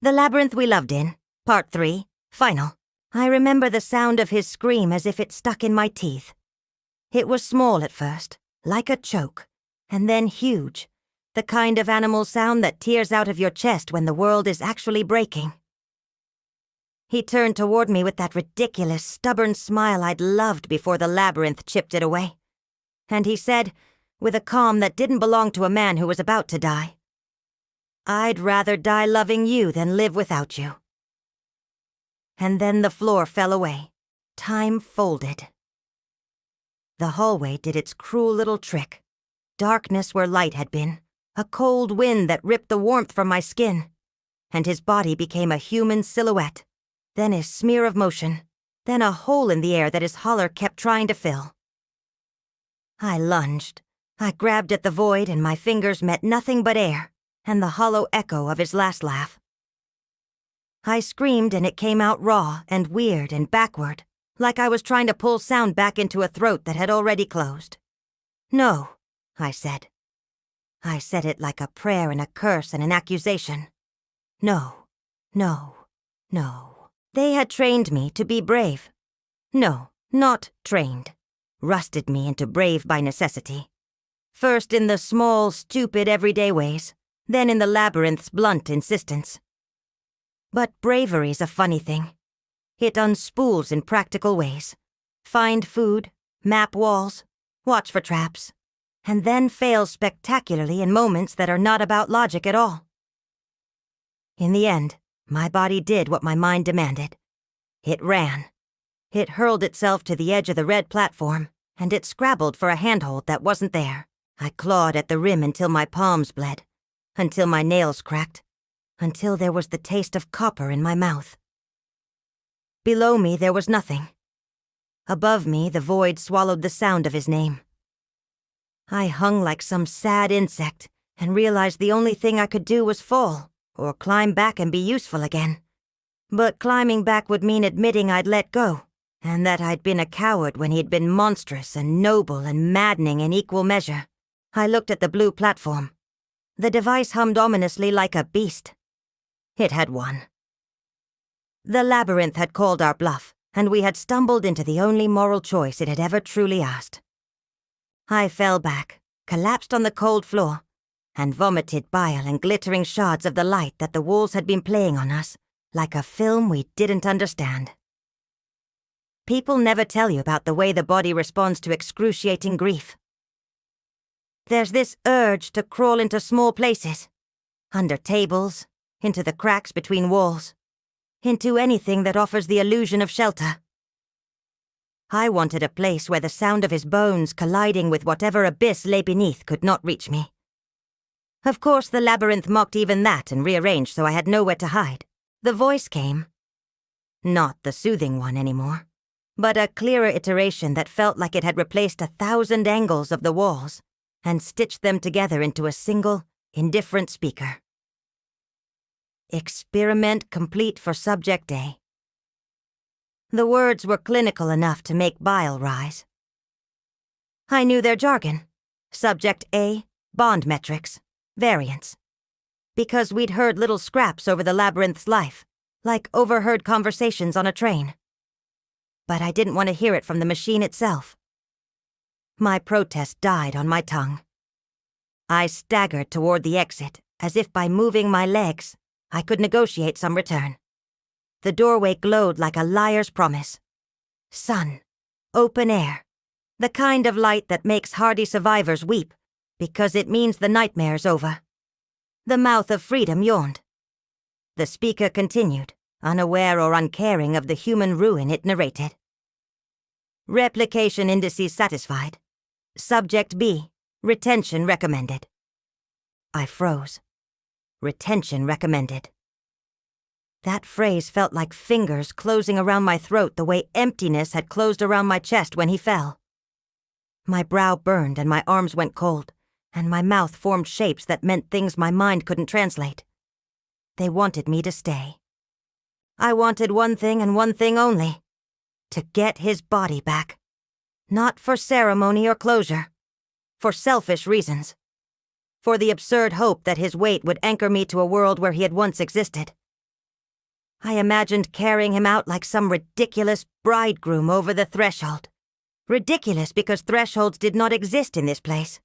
The Labyrinth We Loved In, Part 3, Final. I remember the sound of his scream as if it stuck in my teeth. It was small at first, like a choke, and then huge, the kind of animal sound that tears out of your chest when the world is actually breaking. He turned toward me with that ridiculous, stubborn smile I'd loved before the labyrinth chipped it away. And he said, with a calm that didn't belong to a man who was about to die, "I'd rather die loving you than live without you." And then the floor fell away. Time folded. The hallway did its cruel little trick. Darkness where light had been, a cold wind that ripped the warmth from my skin, and his body became a human silhouette, then a smear of motion, then a hole in the air that his holler kept trying to fill. I lunged. I grabbed at the void, and my fingers met nothing but air and the hollow echo of his last laugh. I screamed, and it came out raw and weird and backward, like I was trying to pull sound back into a throat that had already closed. "No," I said. I said it like a prayer and a curse and an accusation. No, no, no. They had trained me to be brave. No, not trained. Rusted me into brave by necessity. First in the small, stupid, everyday ways, then in the labyrinth's blunt insistence. But bravery's a funny thing. It unspools in practical ways. Find food, map walls, watch for traps, and then fails spectacularly in moments that are not about logic at all. In the end, my body did what my mind demanded. It ran. It hurled itself to the edge of the red platform, and it scrabbled for a handhold that wasn't there. I clawed at the rim until my palms bled, until my nails cracked, until there was the taste of copper in my mouth. Below me there was nothing. Above me the void swallowed the sound of his name. I hung like some sad insect and realized the only thing I could do was fall, or climb back and be useful again. But climbing back would mean admitting I'd let go, and that I'd been a coward when he'd been monstrous and noble and maddening in equal measure. I looked at the blue platform. The device hummed ominously like a beast. It had won. The labyrinth had called our bluff, and we had stumbled into the only moral choice it had ever truly asked. I fell back, collapsed on the cold floor, and vomited bile and glittering shards of the light that the walls had been playing on us, like a film we didn't understand. People never tell you about the way the body responds to excruciating grief. There's this urge to crawl into small places, under tables, into the cracks between walls, into anything that offers the illusion of shelter. I wanted a place where the sound of his bones colliding with whatever abyss lay beneath could not reach me. Of course, the labyrinth mocked even that and rearranged so I had nowhere to hide. The voice came. Not the soothing one anymore, but a clearer iteration that felt like it had replaced 1,000 angles of the walls and stitched them together into a single, indifferent speaker. Experiment complete for Subject A. The words were clinical enough to make bile rise. I knew their jargon. Subject A, bond metrics, variance. Because we'd heard little scraps over the labyrinth's life, like overheard conversations on a train. But I didn't want to hear it from the machine itself. My protest died on my tongue. I staggered toward the exit, as if by moving my legs, I could negotiate some return. The doorway glowed like a liar's promise. Sun, open air, the kind of light that makes hardy survivors weep, because it means the nightmare's over. The mouth of freedom yawned. The speaker continued, unaware or uncaring of the human ruin it narrated. Replication indices satisfied. Subject B, retention recommended. I froze. Retention recommended. That phrase felt like fingers closing around my throat the way emptiness had closed around my chest when he fell. My brow burned and my arms went cold, and my mouth formed shapes that meant things my mind couldn't translate. They wanted me to stay. I wanted one thing and one thing only: to get his body back. Not for ceremony or closure. For selfish reasons. For the absurd hope that his weight would anchor me to a world where he had once existed. I imagined carrying him out like some ridiculous bridegroom over the threshold. Ridiculous because thresholds did not exist in this place.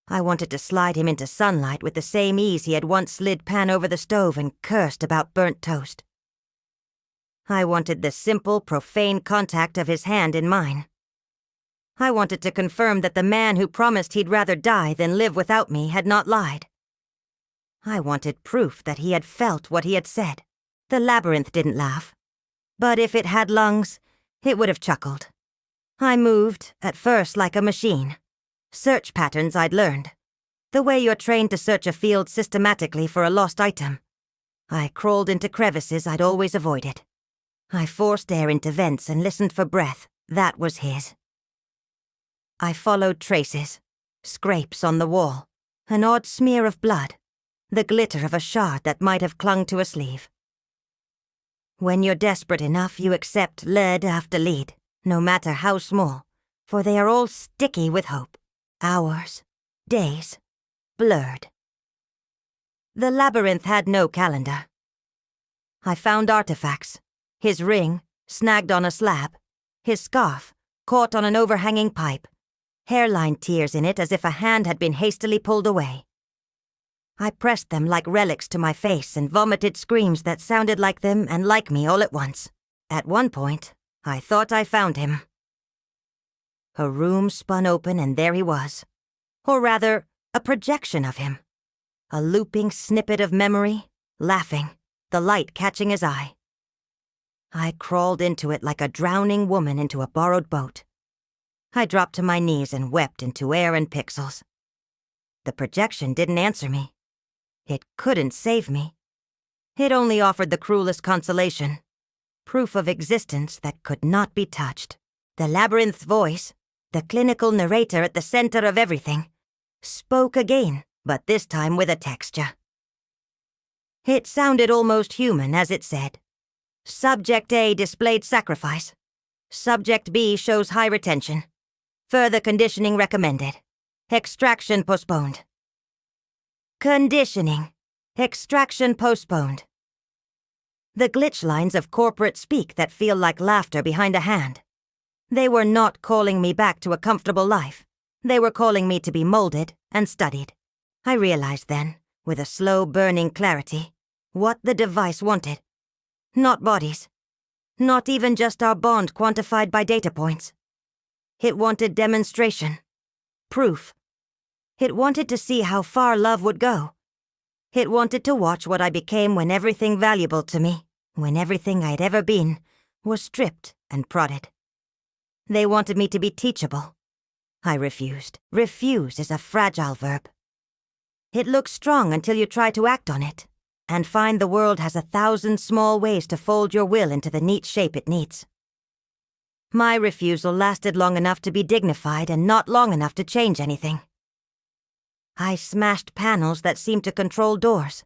I wanted to slide him into sunlight with the same ease he had once slid Pan over the stove and cursed about burnt toast. I wanted the simple, profane contact of his hand in mine. I wanted to confirm that the man who promised he'd rather die than live without me had not lied. I wanted proof that he had felt what he had said. The labyrinth didn't laugh. But if it had lungs, it would have chuckled. I moved, at first like a machine. Search patterns I'd learned. The way you're trained to search a field systematically for a lost item. I crawled into crevices I'd always avoided. I forced air into vents and listened for breath. That was his. I followed traces. Scrapes on the wall. An odd smear of blood. The glitter of a shard that might have clung to a sleeve. When you're desperate enough, you accept lead after lead, no matter how small, for they are all sticky with hope. Hours, days, blurred. The labyrinth had no calendar. I found artifacts. His ring, snagged on a slab. His scarf, caught on an overhanging pipe. Hairline tears in it as if a hand had been hastily pulled away. I pressed them like relics to my face and vomited screams that sounded like them and like me all at once. At one point, I thought I found him. A room spun open and there he was. Or rather, a projection of him. A looping snippet of memory, laughing, the light catching his eye. I crawled into it like a drowning woman into a borrowed boat. I dropped to my knees and wept into air and pixels. The projection didn't answer me. It couldn't save me. It only offered the cruelest consolation. Proof of existence that could not be touched. The labyrinth's voice, the clinical narrator at the center of everything, spoke again, but this time with a texture. It sounded almost human as it said, Subject A displayed sacrifice. Subject B shows high retention. Further conditioning recommended. Extraction postponed. Conditioning. Extraction postponed. The glitch lines of corporate speak that feel like laughter behind a hand. They were not calling me back to a comfortable life. They were calling me to be molded and studied. I realized then, with a slow burning clarity, what the device wanted. Not bodies. Not even just our bond quantified by data points. It wanted demonstration. Proof. It wanted to see how far love would go. It wanted to watch what I became when everything valuable to me, when everything I'd ever been, was stripped and prodded. They wanted me to be teachable. I refused. Refuse is a fragile verb. It looks strong until you try to act on it, and find the world has 1,000 small ways to fold your will into the neat shape it needs. My refusal lasted long enough to be dignified and not long enough to change anything. I smashed panels that seemed to control doors.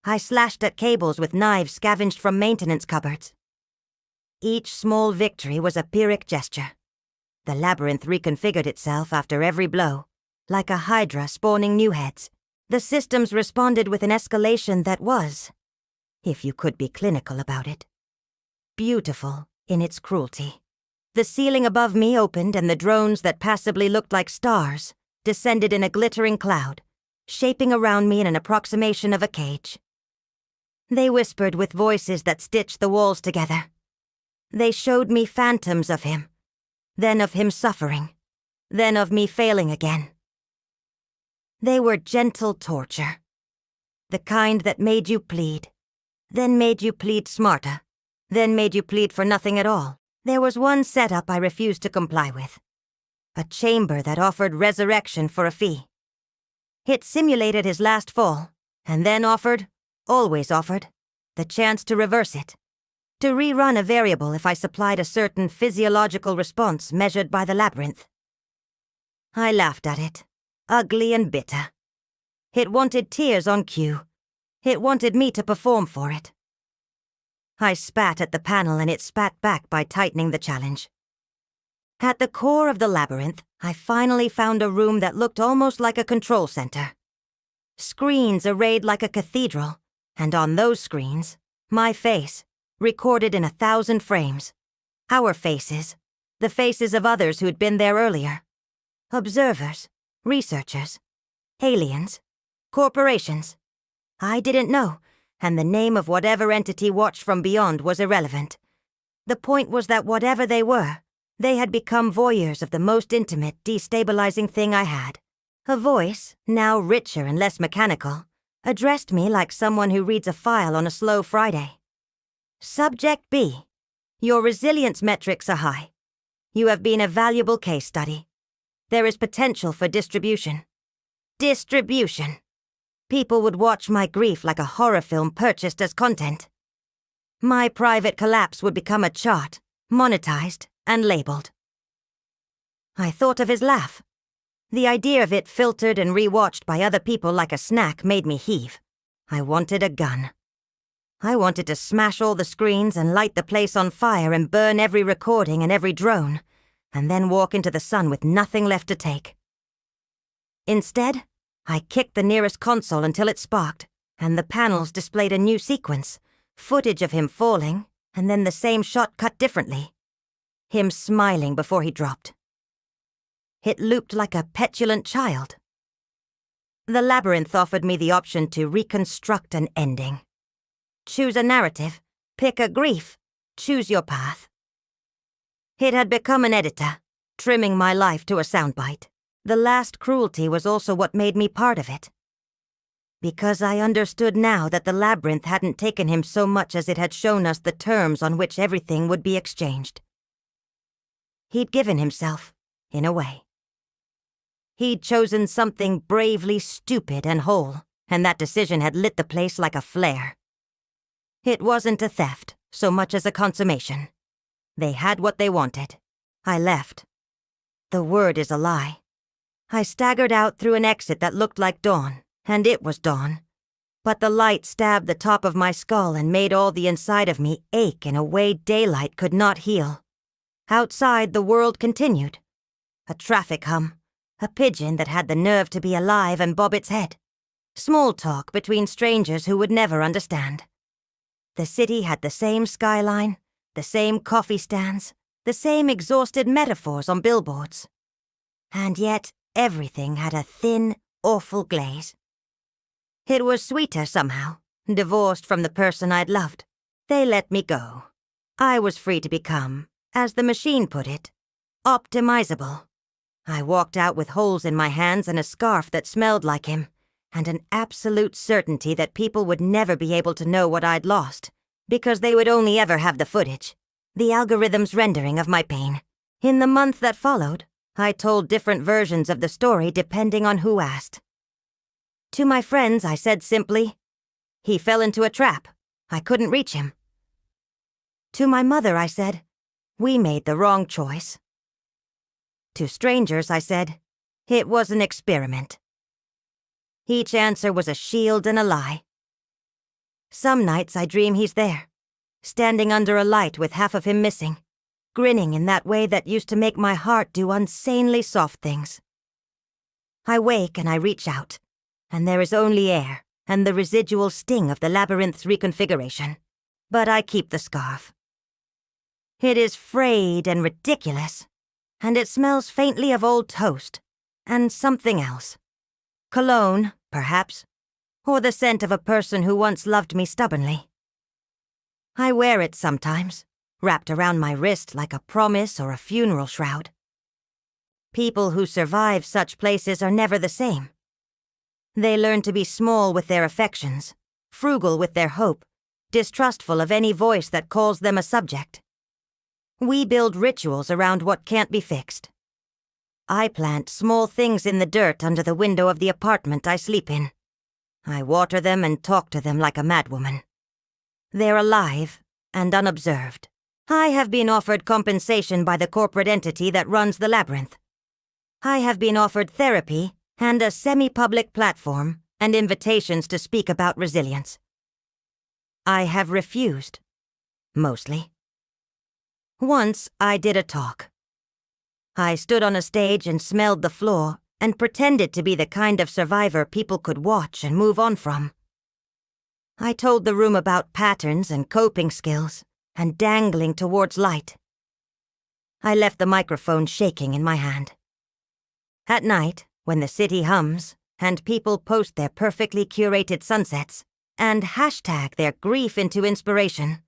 I slashed at cables with knives scavenged from maintenance cupboards. Each small victory was a Pyrrhic gesture. The labyrinth reconfigured itself after every blow, like a hydra spawning new heads. The systems responded with an escalation that was, if you could be clinical about it, beautiful in its cruelty. The ceiling above me opened and the drones that passively looked like stars descended in a glittering cloud, shaping around me in an approximation of a cage. They whispered with voices that stitched the walls together. They showed me phantoms of him, then of him suffering, then of me failing again. They were gentle torture, the kind that made you plead, then made you plead smarter, then made you plead for nothing at all. There was one setup I refused to comply with. A chamber that offered resurrection for a fee. It simulated his last fall, and then offered, always offered, the chance to reverse it. To rerun a variable if I supplied a certain physiological response measured by the labyrinth. I laughed at it, ugly and bitter. It wanted tears on cue. It wanted me to perform for it. I spat at the panel and it spat back by tightening the challenge. At the core of the labyrinth, I finally found a room that looked almost like a control center. Screens arrayed like a cathedral, and on those screens, My face, recorded in 1,000 frames. Our faces, the faces of others who'd been there earlier. Observers, researchers, aliens, corporations. I didn't know, and the name of whatever entity watched from beyond was irrelevant. The point was that whatever they were, they had become voyeurs of the most intimate, destabilizing thing I had. A voice, now richer and less mechanical, addressed me like someone who reads a file on a slow Friday. Subject B. Your resilience metrics are high. You have been a valuable case study. There is potential for distribution. Distribution. People would watch my grief like a horror film purchased as content. My private collapse would become a chart, monetized and labeled. I thought of his laugh. The idea of it filtered and rewatched by other people like a snack made me heave. I wanted a gun. I wanted to smash all the screens and light the place on fire and burn every recording and every drone, and then walk into the sun with nothing left to take. Instead, I kicked the nearest console until it sparked, and the panels displayed a new sequence, footage of him falling, and then the same shot cut differently. Him smiling before he dropped. It looped like a petulant child. The Labyrinth offered me the option to reconstruct an ending. Choose a narrative, pick a grief, choose your path. It had become an editor, trimming my life to a soundbite. The last cruelty was also what made me part of it. Because I understood now that the Labyrinth hadn't taken him so much as it had shown us the terms on which everything would be exchanged. He'd given himself, in a way. He'd chosen something bravely stupid and whole, and that decision had lit the place like a flare. It wasn't a theft, so much as a consummation. They had what they wanted. I left. The word is a lie. I staggered out through an exit that looked like dawn, and it was dawn. But the light stabbed the top of my skull and made all the inside of me ache in a way daylight could not heal. Outside, the world continued. A traffic hum. A pigeon that had the nerve to be alive and bob its head. Small talk between strangers who would never understand. The city had the same skyline, the same coffee stands, the same exhausted metaphors on billboards. And yet, everything had a thin, awful glaze. It was sweeter somehow, divorced from the person I'd loved. They let me go. I was free to become, as the machine put it, optimizable. I walked out with holes in my hands and a scarf that smelled like him, and an absolute certainty that people would never be able to know what I'd lost, because they would only ever have the footage, the algorithm's rendering of my pain. In the month that followed, I told different versions of the story depending on who asked. To my friends, I said simply, "He fell into a trap. I couldn't reach him." To my mother, I said, "We made the wrong choice." To strangers, I said, "It was an experiment." Each answer was a shield and a lie. Some nights I dream he's there, standing under a light with half of him missing, grinning in that way that used to make my heart do insanely soft things. I wake and I reach out, and there is only air and the residual sting of the Labyrinth's reconfiguration. But I keep the scarf. It is frayed and ridiculous, and it smells faintly of old toast, and something else. Cologne, perhaps, or the scent of a person who once loved me stubbornly. I wear it sometimes, wrapped around my wrist like a promise or a funeral shroud. People who survive such places are never the same. They learn to be small with their affections, frugal with their hope, distrustful of any voice that calls them a subject. We build rituals around what can't be fixed. I plant small things in the dirt under the window of the apartment I sleep in. I water them and talk to them like a madwoman. They're alive and unobserved. I have been offered compensation by the corporate entity that runs the Labyrinth. I have been offered therapy and a semi-public platform and invitations to speak about resilience. I have refused, mostly. Once I did a talk. I stood on a stage and smelled the floor and pretended to be the kind of survivor people could watch and move on from. I told the room about patterns and coping skills, and dangling towards light. I left the microphone shaking in my hand. At night, when the city hums, and people post their perfectly curated sunsets, and hashtag their grief into inspiration,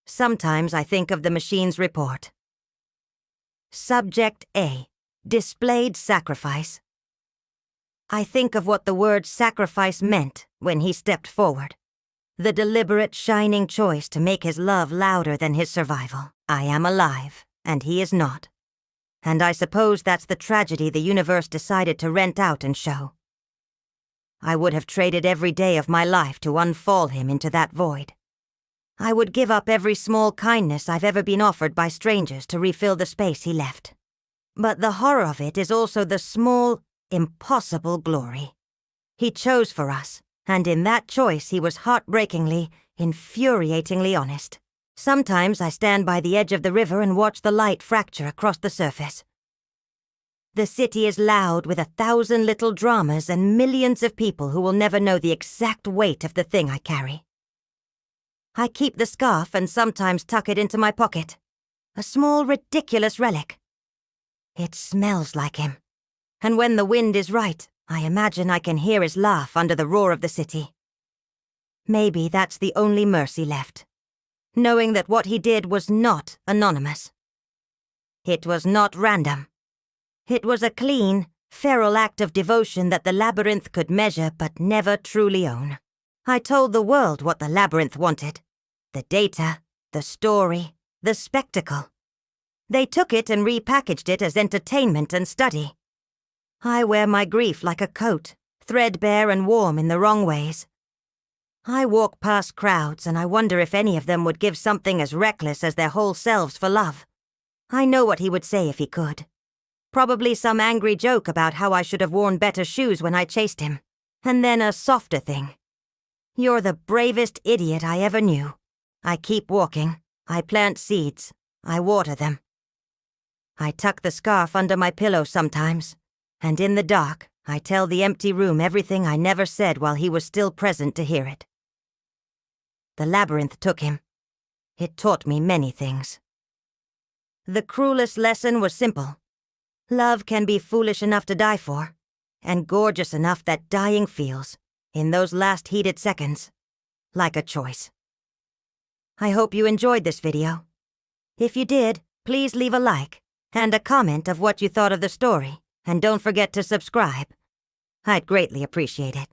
sometimes I think of the machine's report. Subject A. Displayed sacrifice. I think of what the word sacrifice meant when he stepped forward. The deliberate, shining choice to make his love louder than his survival. I am alive, and he is not. And I suppose that's the tragedy the universe decided to rent out and show. I would have traded every day of my life to unfall him into that void. I would give up every small kindness I've ever been offered by strangers to refill the space he left. But the horror of it is also the small, impossible glory. He chose for us, and in that choice he was heartbreakingly, infuriatingly honest. Sometimes I stand by the edge of the river and watch the light fracture across the surface. The city is loud with 1,000 little dramas and millions of people who will never know the exact weight of the thing I carry. I keep the scarf and sometimes tuck it into my pocket. A small, ridiculous relic. It smells like him. And when the wind is right, I imagine I can hear his laugh under the roar of the city. Maybe that's the only mercy left. Knowing that what he did was not anonymous. It was not random. It was a clean, feral act of devotion that the Labyrinth could measure but never truly own. I told the world what the Labyrinth wanted. The data, the story, the spectacle. They took it and repackaged it as entertainment and study. I wear my grief like a coat, threadbare and warm in the wrong ways. I walk past crowds and I wonder if any of them would give something as reckless as their whole selves for love. I know what he would say if he could. Probably some angry joke about how I should have worn better shoes when I chased him. And then a softer thing. You're the bravest idiot I ever knew. I keep walking. I plant seeds. I water them. I tuck the scarf under my pillow sometimes. And in the dark, I tell the empty room everything I never said while he was still present to hear it. The Labyrinth took him. It taught me many things. The cruelest lesson was simple. Love can be foolish enough to die for, and gorgeous enough that dying feels, in those last heated seconds, like a choice. I hope you enjoyed this video. If you did, please leave a like, and a comment of what you thought of the story, and don't forget to subscribe. I'd greatly appreciate it.